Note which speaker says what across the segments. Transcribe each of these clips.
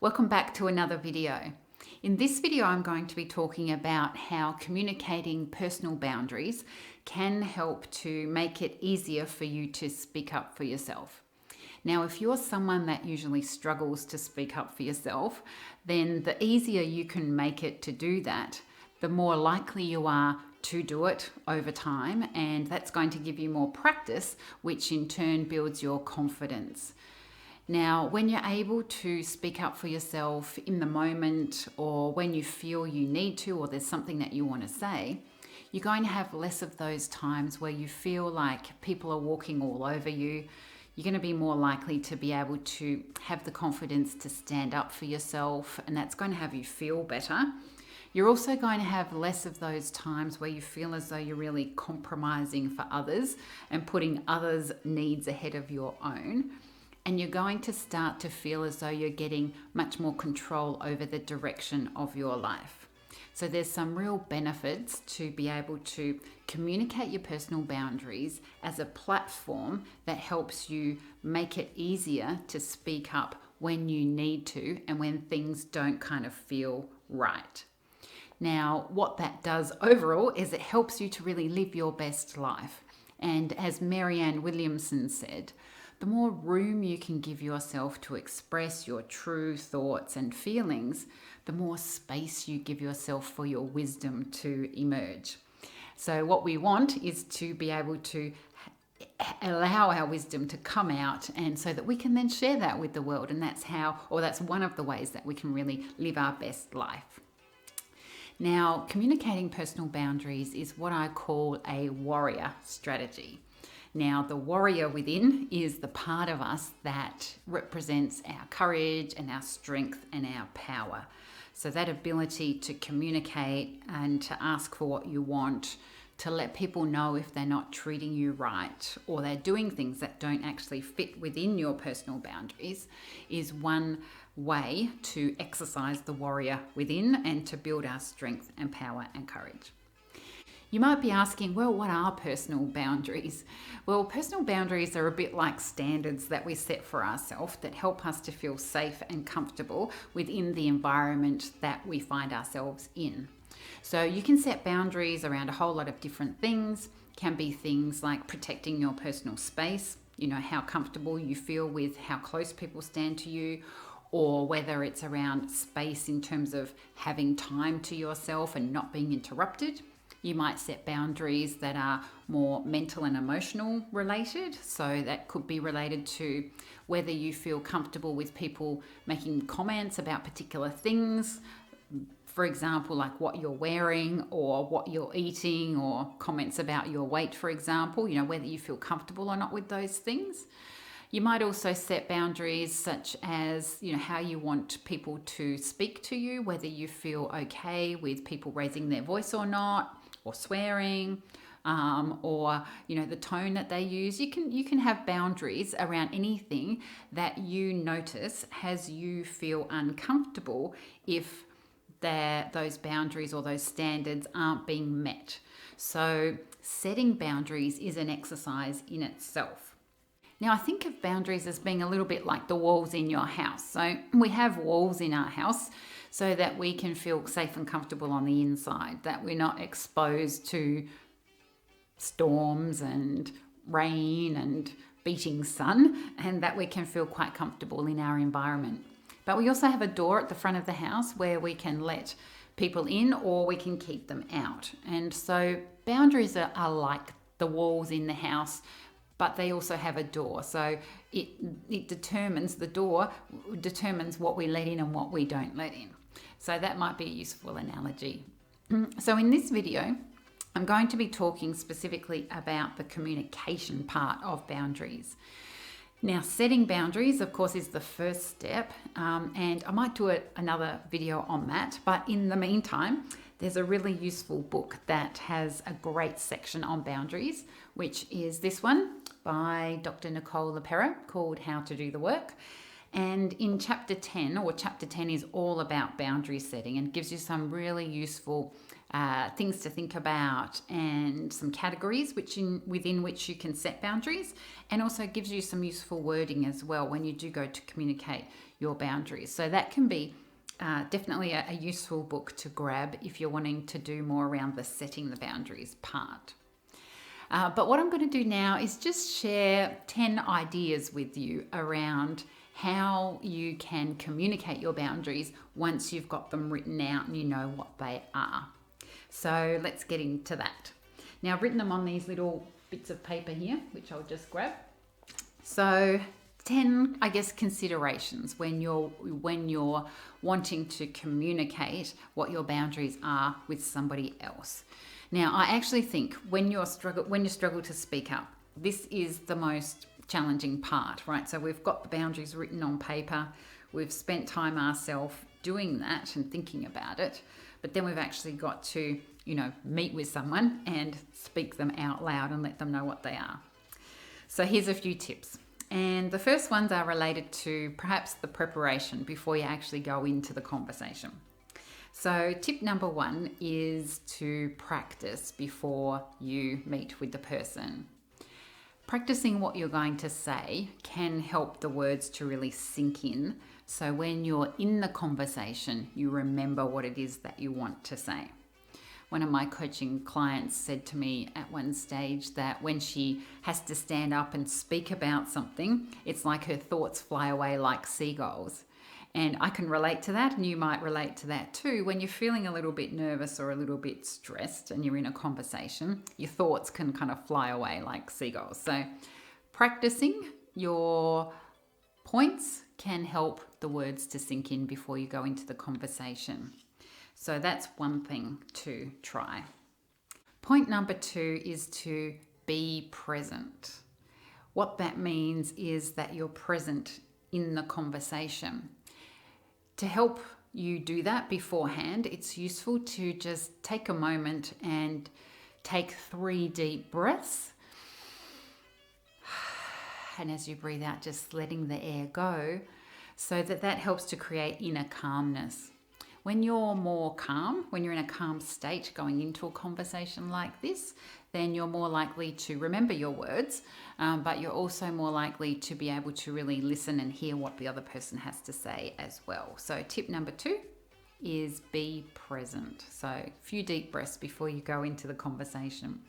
Speaker 1: Welcome back to another video. In this video, I'm going to be talking about how communicating personal boundaries can help to make it easier for you to speak up for yourself. Now, if you're someone that usually struggles to speak up for yourself, then the easier you can make it to do that, the more likely you are to do it over time, and that's going to give you more practice, which in turn builds your confidence. Now, when you're able to speak up for yourself in the moment or when you feel you need to, or there's something that you want to say, you're going to have less of those times where you feel like people are walking all over you. You're going to be more likely to be able to have the confidence to stand up for yourself, and that's going to have you feel better. You're also going to have less of those times where you feel as though you're really compromising for others and putting others' needs ahead of your own. And you're going to start to feel as though you're getting much more control over the direction of your life. So there's some real benefits to be able to communicate your personal boundaries as a platform that helps you make it easier to speak up when you need to and when things don't kind of feel right. Now, what that does overall is it helps you to really live your best life. And as Marianne Williamson said, the more room you can give yourself to express your true thoughts and feelings, the more space you give yourself for your wisdom to emerge. So what we want is to be able to allow our wisdom to come out, and so that we can then share that with the world. And that's one of the ways that we can really live our best life. Now, communicating personal boundaries is what I call a warrior strategy. Now, the warrior within is the part of us that represents our courage and our strength and our power. So that ability to communicate and to ask for what you want, to let people know if they're not treating you right or they're doing things that don't actually fit within your personal boundaries, is one way to exercise the warrior within and to build our strength and power and courage. You might be asking, well, what are personal boundaries? Well, personal boundaries are a bit like standards that we set for ourselves that help us to feel safe and comfortable within the environment that we find ourselves in. So you can set boundaries around a whole lot of different things. Can be things like protecting your personal space, how comfortable you feel with how close people stand to you, or whether it's around space in terms of having time to yourself and not being interrupted. You might set boundaries that are more mental and emotional related. So that could be related to whether you feel comfortable with people making comments about particular things. For example, like what you're wearing or what you're eating, or comments about your weight, for example, whether you feel comfortable or not with those things. You might also set boundaries such as, how you want people to speak to you, whether you feel okay with people raising their voice or not, or swearing, or the tone that they use. You can have boundaries around anything that you notice has you feel uncomfortable if those boundaries or those standards aren't being met. So setting boundaries is an exercise in itself. Now, I think of boundaries as being a little bit like the walls in your house. So we have walls in our house so that we can feel safe and comfortable on the inside, that we're not exposed to storms and rain and beating sun, and that we can feel quite comfortable in our environment. But we also have a door at the front of the house where we can let people in or we can keep them out. And so boundaries are like the walls in the house, but they also have a door. So the door determines what we let in and what we don't let in. So that might be a useful analogy. So in this video, I'm going to be talking specifically about the communication part of boundaries. Now, setting boundaries, of course, is the first step, and I might do another video on that. But in the meantime, there's a really useful book that has a great section on boundaries, which is this one by Dr. Nicole LePera, called How to Do the Work. And in chapter 10 is all about boundary setting and gives you some really useful things to think about and some categories within which you can set boundaries, and also gives you some useful wording as well when you do go to communicate your boundaries. So that can be definitely a useful book to grab if you're wanting to do more around the setting the boundaries part. But what I'm going to do now is just share 10 ideas with you around how you can communicate your boundaries once you've got them written out and you know what they are. So let's get into that. Now, I've written them on these little bits of paper here, which I'll just grab. So 10, I guess, considerations when you're wanting to communicate what your boundaries are with somebody else. Now, I actually think when you struggle to speak up, this is the most challenging part, right? So we've got the boundaries written on paper. We've spent time ourselves doing that and thinking about it, but then we've actually got to, meet with someone and speak them out loud and let them know what they are. So here's a few tips. And the first ones are related to perhaps the preparation before you actually go into the conversation. So tip number 1 is to practice before you meet with the person. Practicing what you're going to say can help the words to really sink in. So when you're in the conversation, you remember what it is that you want to say. One of my coaching clients said to me at one stage that when she has to stand up and speak about something, it's like her thoughts fly away like seagulls. And I can relate to that, and you might relate to that too. When you're feeling a little bit nervous or a little bit stressed and you're in a conversation, your thoughts can kind of fly away like seagulls. So practicing your points can help the words to sink in before you go into the conversation. So that's one thing to try. Point number 2 is to be present. What that means is that you're present in the conversation. To help you do that beforehand, it's useful to just take a moment and take 3 deep breaths. And as you breathe out, just letting the air go, so that helps to create inner calmness. When you're more calm, when you're in a calm state going into a conversation like this, then you're more likely to remember your words, but you're also more likely to be able to really listen and hear what the other person has to say as well. So tip number 2 is be present. So a few deep breaths before you go into the conversation.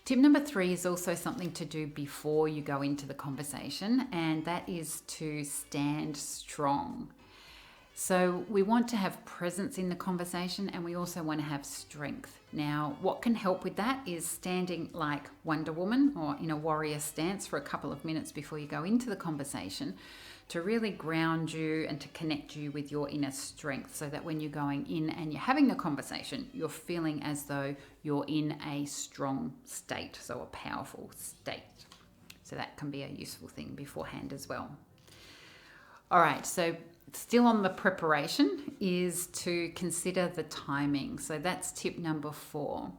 Speaker 1: Tip number 3 is also something to do before you go into the conversation, and that is to stand strong. So we want to have presence in the conversation, and we also want to have strength. Now, what can help with that is standing like Wonder Woman or in a warrior stance for a couple of minutes before you go into the conversation to really ground you and to connect you with your inner strength, so that when you're going in and you're having the conversation, you're feeling as though you're in a strong state, so a powerful state. So that can be a useful thing beforehand as well. All right, so still on the preparation is to consider the timing. So that's tip number 4.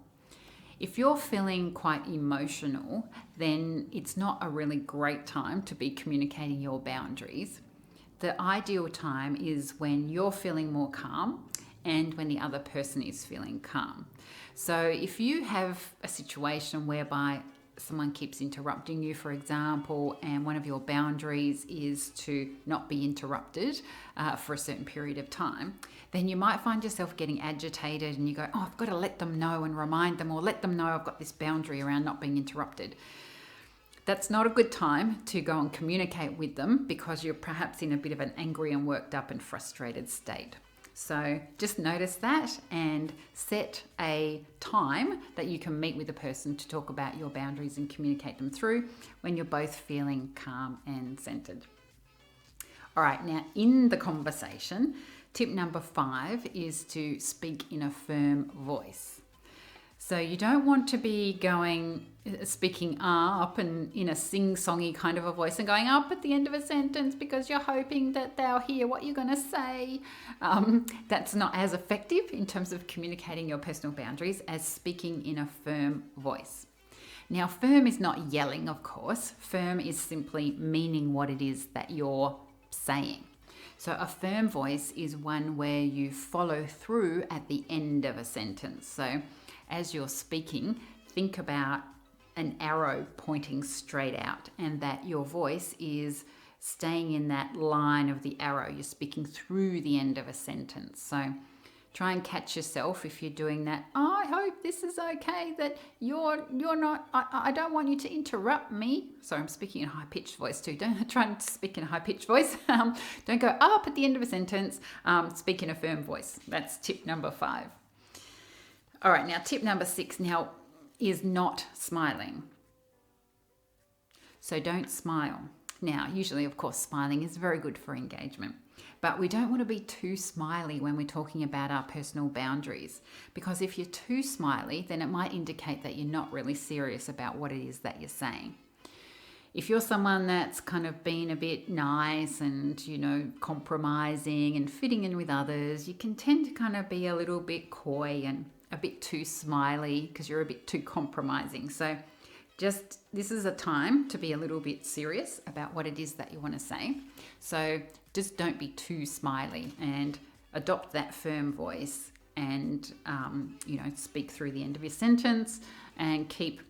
Speaker 1: If you're feeling quite emotional, then it's not a really great time to be communicating your boundaries. The ideal time is when you're feeling more calm and when the other person is feeling calm. So if you have a situation whereby someone keeps interrupting you, for example, and one of your boundaries is to not be interrupted for a certain period of time, then you might find yourself getting agitated and you go, I've got to let them know and remind them, or let them know I've got this boundary around not being interrupted. That's not a good time to go and communicate with them, because you're perhaps in a bit of an angry and worked up and frustrated state. So just notice that and set a time that you can meet with a person to talk about your boundaries and communicate them through when you're both feeling calm and centered. All right, now in the conversation, tip number 5 is to speak in a firm voice. So you don't want to be speaking up and in a sing-songy kind of a voice and going up at the end of a sentence because you're hoping that they'll hear what you're going to say. That's not as effective in terms of communicating your personal boundaries as speaking in a firm voice. Now, firm is not yelling, of course. Firm is simply meaning what it is that you're saying. So a firm voice is one where you follow through at the end of a sentence. So as you're speaking, think about an arrow pointing straight out, and that your voice is staying in that line of the arrow. You're speaking through the end of a sentence. So try and catch yourself if you're doing that. I hope this is okay, that you're not, I don't want you to interrupt me. Sorry, I'm speaking in a high-pitched voice too. Don't try and speak in a high-pitched voice. Don't go up at the end of a sentence. Speak in a firm voice. That's tip number 5. All right, now tip number 6 now is not smiling. So don't smile. Now, usually, of course, smiling is very good for engagement, but we don't want to be too smiley when we're talking about our personal boundaries, because if you're too smiley, then it might indicate that you're not really serious about what it is that you're saying. If you're someone that's kind of been a bit nice and, compromising and fitting in with others, you can tend to kind of be a little bit coy and a bit too smiley because you're a bit too compromising. So this is a time to be a little bit serious about what it is that you want to say. So just don't be too smiley and adopt that firm voice and, speak through the end of your sentence and keep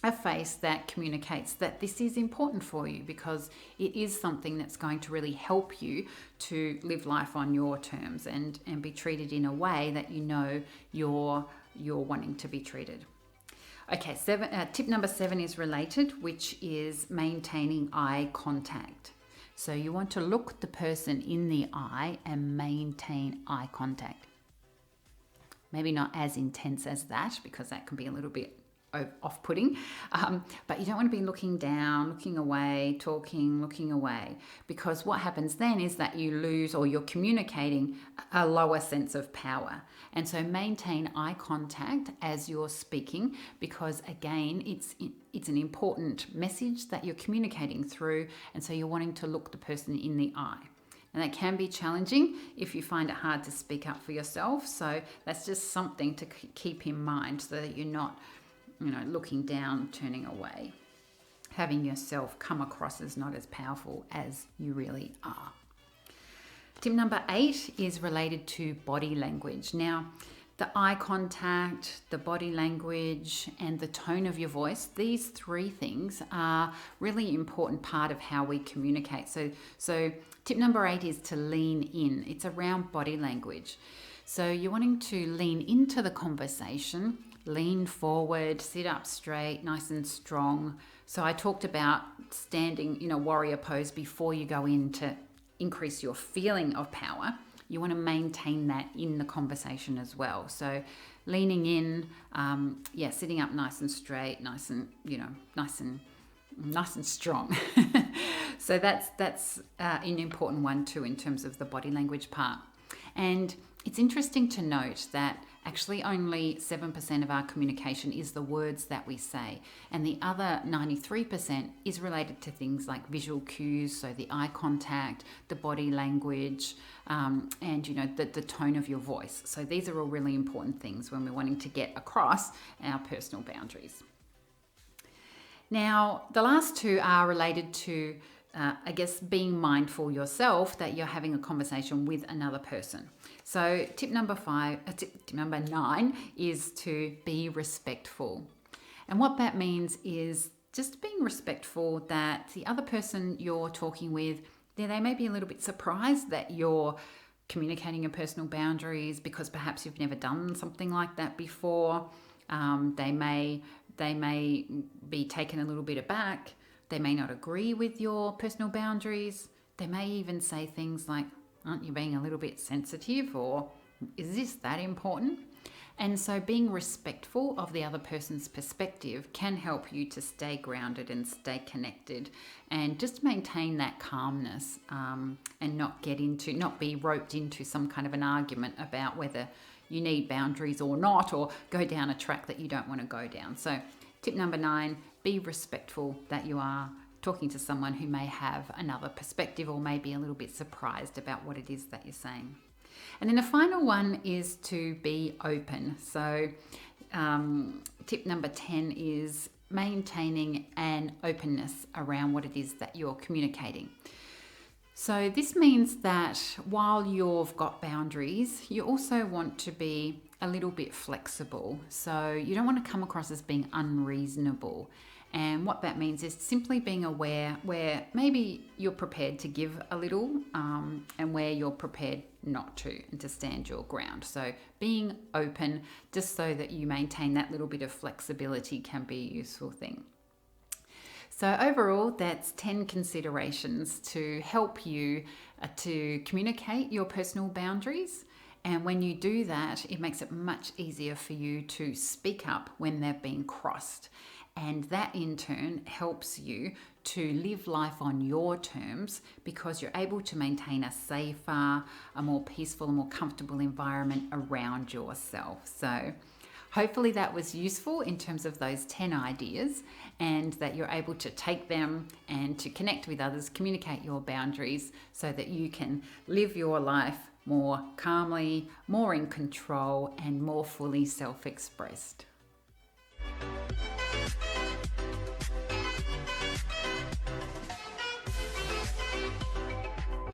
Speaker 1: a face that communicates that this is important for you, because it is something that's going to really help you to live life on your terms and be treated in a way that you're wanting to be treated. Okay, tip number 7 is related, which is maintaining eye contact. So you want to look the person in the eye and maintain eye contact. Maybe not as intense as that, because that can be a little bit off-putting, but you don't want to be looking down, looking away, talking, looking away, because what happens then is that you lose, or you're communicating a lower sense of power. And so maintain eye contact as you're speaking, because again, it's an important message that you're communicating through, and so you're wanting to look the person in the eye. And that can be challenging if you find it hard to speak up for yourself. So that's just something to keep in mind, so that you're not looking down, turning away, having yourself come across as not as powerful as you really are. Tip number 8 is related to body language. Now, the eye contact, the body language, and the tone of your voice, these 3 things are really important part of how we communicate. So tip number 8 is to lean in. It's around body language. So you're wanting to lean into the conversation, lean forward, sit up straight, nice and strong. So I talked about standing in a warrior pose before you go in to increase your feeling of power. You want to maintain that in the conversation as well. So leaning in, sitting up nice and straight, nice and strong. So that's an important one too in terms of the body language part. And it's interesting to note that actually only 7% of our communication is the words that we say, and the other 93% is related to things like visual cues, so the eye contact, the body language, and the tone of your voice. So these are all really important things when we're wanting to get across our personal boundaries. Now, the last 2 are related to being mindful yourself that you're having a conversation with another person. So tip number 9 is to be respectful. And what that means is just being respectful that the other person you're talking with, they may be a little bit surprised that you're communicating your personal boundaries, because perhaps you've never done something like that before. They may be taken a little bit aback. They may not agree with your personal boundaries. They may even say things like, aren't you being a little bit sensitive? Or is this that important? And so being respectful of the other person's perspective can help you to stay grounded and stay connected, and just maintain that calmness, and not be roped into some kind of an argument about whether you need boundaries or not, or go down a track that you don't want to go down. So tip number 9, be respectful that you are talking to someone who may have another perspective or may be a little bit surprised about what it is that you're saying. And then the final one is to be open. So tip number 10 is maintaining an openness around what it is that you're communicating. So this means that while you've got boundaries, you also want to be a little bit flexible. So you don't want to come across as being unreasonable. And what that means is simply being aware where maybe you're prepared to give a little and where you're prepared not to, and to stand your ground. So being open just so that you maintain that little bit of flexibility can be a useful thing. So overall, that's 10 considerations to help you to communicate your personal boundaries. And when you do that, it makes it much easier for you to speak up when they've been crossed. And that in turn helps you to live life on your terms, because you're able to maintain a safer, a more peaceful, a more comfortable environment around yourself. So hopefully that was useful in terms of those 10 ideas, and that you're able to take them and to connect with others, communicate your boundaries so that you can live your life more calmly, more in control, and more fully self-expressed.